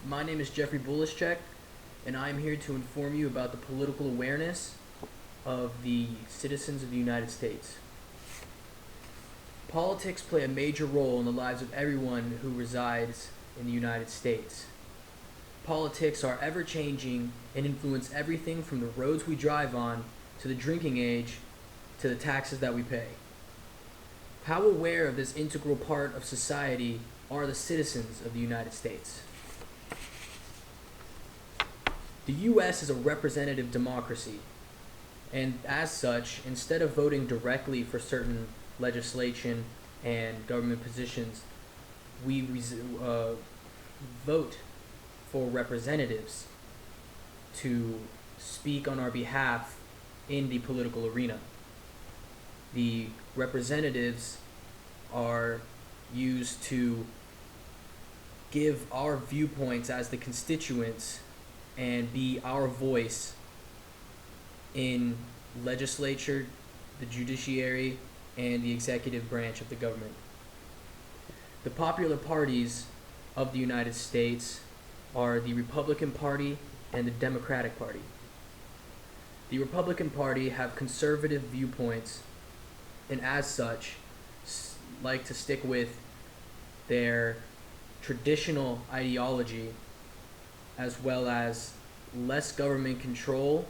My name is Jeffrey Bulischek, and I am here to inform you about the political awareness of the citizens of the United States. Politics play a major role in the lives of everyone who resides in the United States. Politics are ever-changing and influence everything from the roads we drive on to the drinking age to the taxes that we pay. How aware of this integral part of society are the citizens of the United States? The U.S. is a representative democracy, and as such, instead of voting directly for certain legislation and government positions, we vote for representatives to speak on our behalf in the political arena. The representatives are used to give our viewpoints as the constituents and be our voice in legislature, the judiciary, and the executive branch of the government. The popular parties of the United States are the Republican Party and the Democratic Party. The Republican Party have conservative viewpoints and as such like to stick with their traditional ideology, as well as less government control,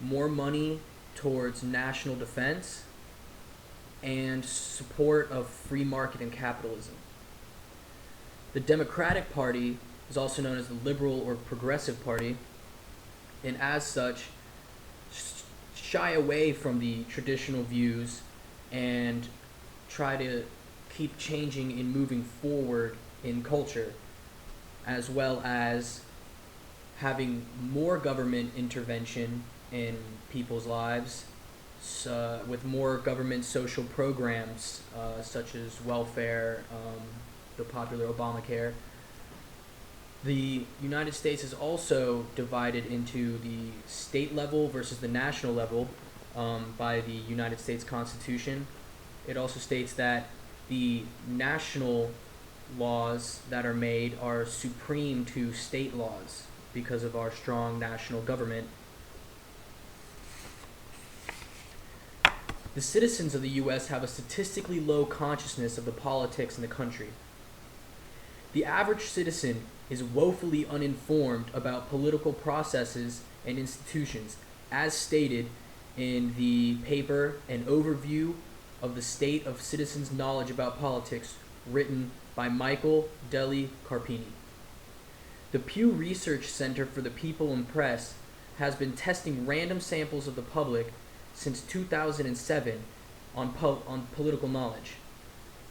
more money towards national defense, and support of free market and capitalism. The Democratic Party is also known as the Liberal or Progressive Party, and as such shy away from the traditional views and try to keep changing and moving forward in culture, as well as having more government intervention in people's lives, with more government social programs such as welfare, the popular Obamacare. The United States is also divided into the state level versus the national level by the United States Constitution. It also states that the national laws that are made are supreme to state laws because of our strong national government. The citizens of the U.S. have a statistically low consciousness of the politics in the country. The average citizen is woefully uninformed about political processes and institutions, as stated in the paper An Overview of the State of Citizens' Knowledge About Politics, written by Michael Deli Carpini. The Pew Research Center for the People and Press has been testing random samples of the public since 2007 on political knowledge.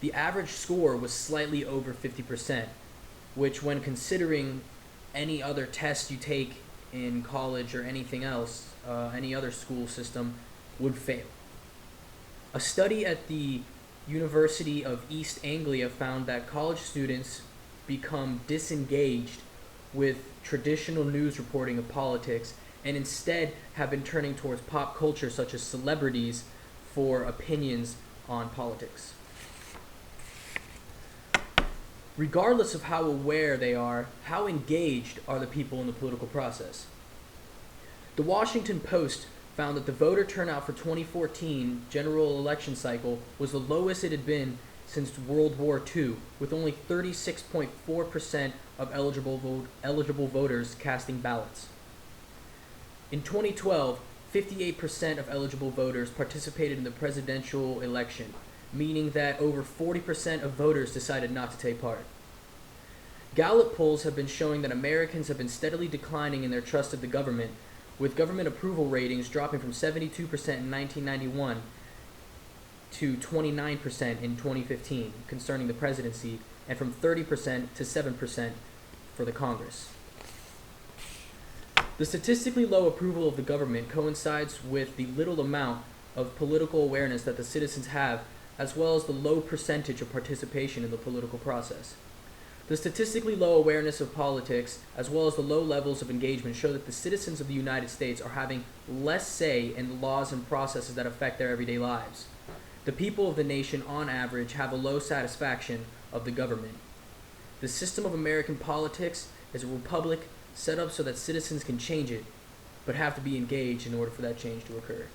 The average score was slightly over 50%, which, when considering any other test you take in college or anything else, any other school system, would fail. A study at the University of East Anglia found that college students become disengaged with traditional news reporting of politics and instead have been turning towards pop culture such as celebrities for opinions on politics. Regardless of how aware they are, how engaged are the people in the political process? The Washington Post found that the voter turnout for 2014 general election cycle was the lowest it had been since World War II, with only 36.4% of eligible voters casting ballots. In 2012, 58% of eligible voters participated in the presidential election, meaning that over 40% of voters decided not to take part. Gallup polls have been showing that Americans have been steadily declining in their trust of the government, with government approval ratings dropping from 72% in 1991 to 29% in 2015 concerning the presidency, and from 30% to 7% for the Congress. The statistically low approval of the government coincides with the little amount of political awareness that the citizens have, as well as the low percentage of participation in the political process. The statistically low awareness of politics, as well as the low levels of engagement, show that the citizens of the United States are having less say in the laws and processes that affect their everyday lives. The people of the nation, on average, have a low satisfaction of the government. The The system of American politics is a republic set up so that citizens can change it, but have to be engaged in order for that change to occur.